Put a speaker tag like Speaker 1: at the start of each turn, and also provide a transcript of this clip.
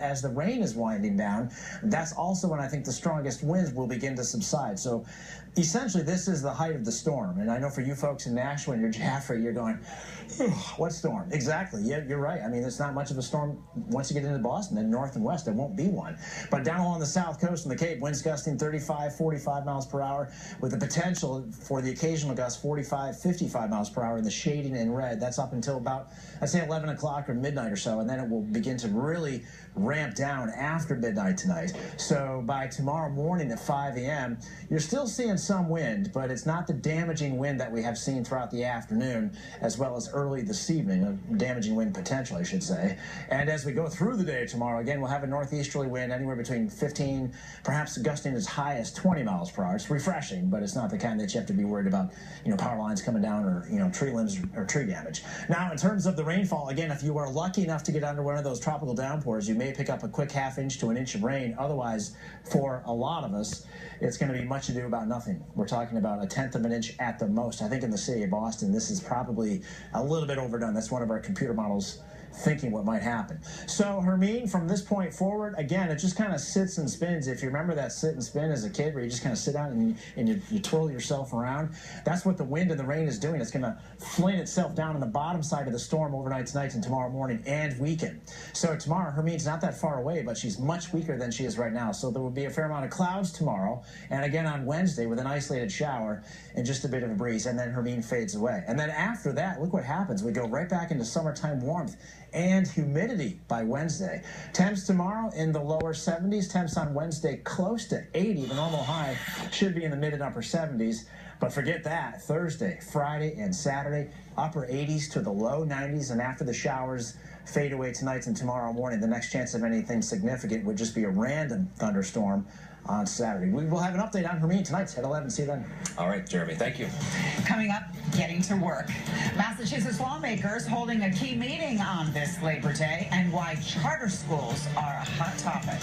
Speaker 1: as the rain is winding down, that's also when I think the strongest winds will begin to subside. So essentially, this is the height of the storm. And I know for you folks in Nashua and your Jaffrey, you're going, what storm? Exactly. Yeah, you're right. I mean, it's not much of a storm once you get into Boston. And north and west, there won't be one. But down along the south coast and the Cape, winds gusting 35, 45 miles per hour with the potential for the occasional gust 45, 55 miles per hour in the shading in red. That's up until about, I'd say 11 o'clock or midnight or so. And then it will begin to really ramp down after midnight tonight. So by tomorrow morning at 5 a.m., you're still seeing some wind, but it's not the damaging wind that we have seen throughout the afternoon, as well as early this evening, a damaging wind potential, I should say. And as we go through the day tomorrow, again, we'll have a northeasterly wind anywhere between 15, perhaps gusting as high as 20 miles per hour. It's refreshing, but it's not the kind that you have to be worried about, power lines coming down or, tree limbs or tree damage. Now, in terms of the rainfall, again, if you are lucky enough to get under one of those tropical downpours, you may pick up a quick ½ to an inch of rain. Otherwise, for a lot of us, it's going to be much ado about nothing. We're talking about 1/10 of an inch at the most. I think in the city of Boston, this is probably a little bit overdone. That's one of our computer models thinking what might happen. So Hermine, from this point forward, again, it just kind of sits and spins. If you remember that sit and spin as a kid where you just kind of sit down and you twirl yourself around, that's what the wind and the rain is doing. It's going to fling itself down on the bottom side of the storm overnight tonight and tomorrow morning and weekend. So tomorrow, Hermine's not that far away, but she's much weaker than she is right now. So there will be a fair amount of clouds tomorrow, and again on Wednesday with an isolated shower and just a bit of a breeze, and then Hermine fades away. And then after that, look what happens. We go right back into summertime warmth and humidity by Wednesday. Temps tomorrow in the lower 70s. Temps on Wednesday close to 80. The normal high should be in the mid and upper 70s. But forget that. Thursday, Friday, and Saturday, upper 80s to the low 90s. And after the showers fade away tonight and tomorrow morning, the next chance of anything significant would just be a random thunderstorm on Saturday. We will have an update on Hermine tonight at 11. See you then.
Speaker 2: All right, Jeremy, thank you.
Speaker 3: Coming up, getting to work. Massachusetts lawmakers holding a key meeting on this Labor Day and why charter schools are a hot topic.